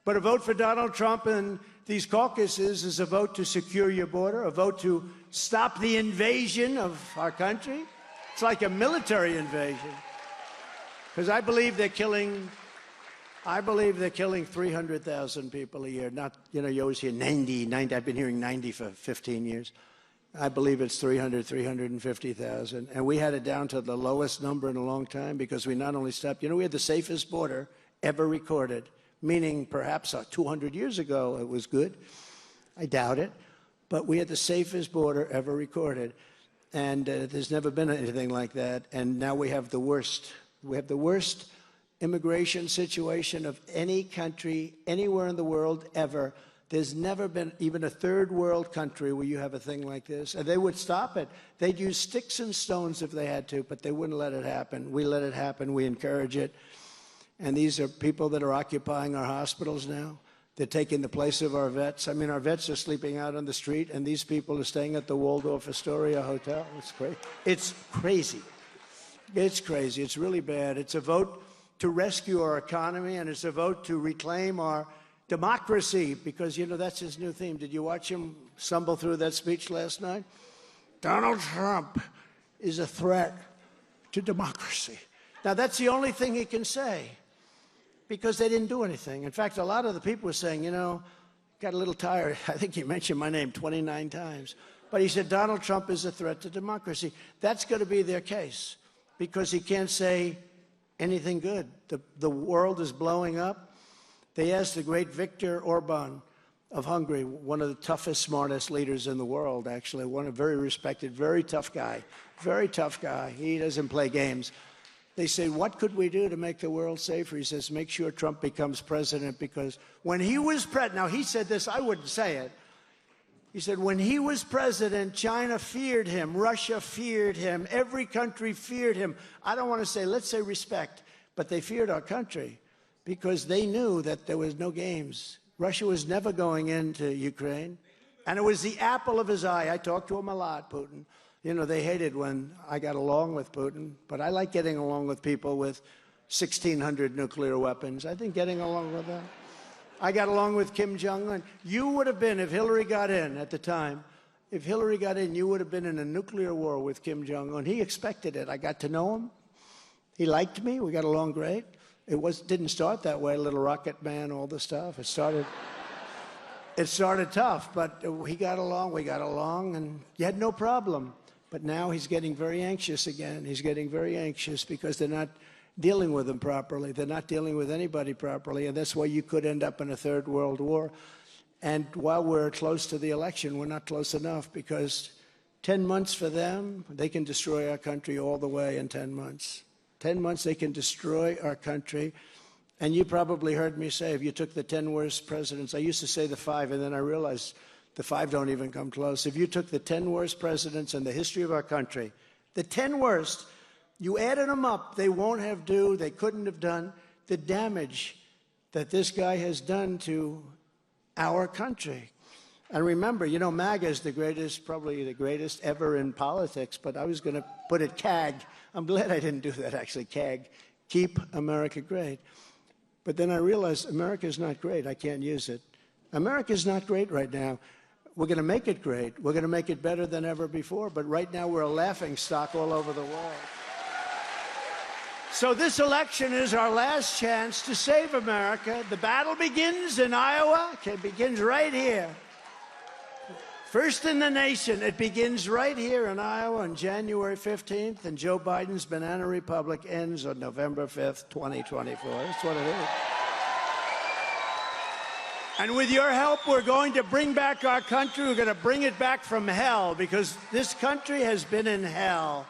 But a vote for Donald Trump in these caucuses is a vote to secure your border, a vote to stop the invasion of our country. It's like a military invasion. Because I believe they're killing 300,000 people a year. Not, you always hear 90. I've been hearing 90 for 15 years. I believe it's 350,000. And we had it down to the lowest number in a long time because we not only stopped, we had the safest border ever recorded, meaning perhaps 200 years ago it was good. I doubt it. But we had the safest border ever recorded. And there's never been anything like that. And now we have the worst. We have the worst immigration situation of any country anywhere in the world ever. There's never been even a third world country where you have a thing like this. And they would stop it. They'd use sticks and stones if they had to, but they wouldn't let it happen. We let it happen. We encourage it. And these are people that are occupying our hospitals now. They're taking the place of our vets. I mean, our vets are sleeping out on the street, and these people are staying at the Waldorf Astoria Hotel. It's crazy. It's crazy. It's crazy. It's really bad. It's a vote to rescue our economy, and it's a vote to reclaim our democracy, because, that's his new theme. Did you watch him stumble through that speech last night? Donald Trump is a threat to democracy. Now, that's the only thing he can say, because they didn't do anything. In fact, a lot of the people were saying, got a little tired. I think he mentioned my name 29 times. But he said Donald Trump is a threat to democracy. That's going to be their case, because he can't say anything good. The world is blowing up. They asked the great Viktor Orban of Hungary, one of the toughest, smartest leaders in the world, actually, one very respected, very tough guy. Very tough guy. He doesn't play games. They say, what could we do to make the world safer? He says, make sure Trump becomes president, because when he was president, now he said this, I wouldn't say it. He said, when he was president, China feared him, Russia feared him, every country feared him. I don't want to say, let's say respect, but they feared our country because they knew that there was no games. Russia was never going into Ukraine, and it was the apple of his eye. I talked to him a lot, Putin. They hated when I got along with Putin, but I like getting along with people with 1,600 nuclear weapons. I think getting along with them. I got along with Kim Jongun. You would have been, if Hillary got in at the time, if Hillary got in, you would have been in a nuclear war with Kim Jongun. He expected it. I got to know him. He liked me. We got along great. Didn't start that way, little rocket man, all the stuff. It started tough, but we got along, and you had no problem. But now he's getting very anxious again. He's getting very anxious because they're not dealing with him properly. They're not dealing with anybody properly, and that's why you could end up in a third world war. And while we're close to the election, we're not close enough, because 10 months for them, they can destroy our country all the way in 10 months. 10 months, they can destroy our country. And you probably heard me say, if you took the 10 worst presidents, I used to say the 5, and then I realized the 5 don't even come close. If you took the 10 worst presidents in the history of our country, the 10 worst, you added them up, they couldn't have done the damage that this guy has done to our country. And remember, MAGA is the greatest, probably the greatest ever in politics, but I was going to put it CAG. I'm glad I didn't do that, actually, CAG. Keep America Great. But then I realized America's not great. I can't use it. America's not great right now. We're going to make it great. We're going to make it better than ever before. But right now, we're a laughingstock all over the world. So this election is our last chance to save America. The battle begins in Iowa. It begins right here. First in the nation, it begins right here in Iowa on January 15th, and Joe Biden's Banana Republic ends on November 5th, 2024. That's what it is. And with your help, we're going to bring back our country. We're going to bring it back from hell, because this country has been in hell.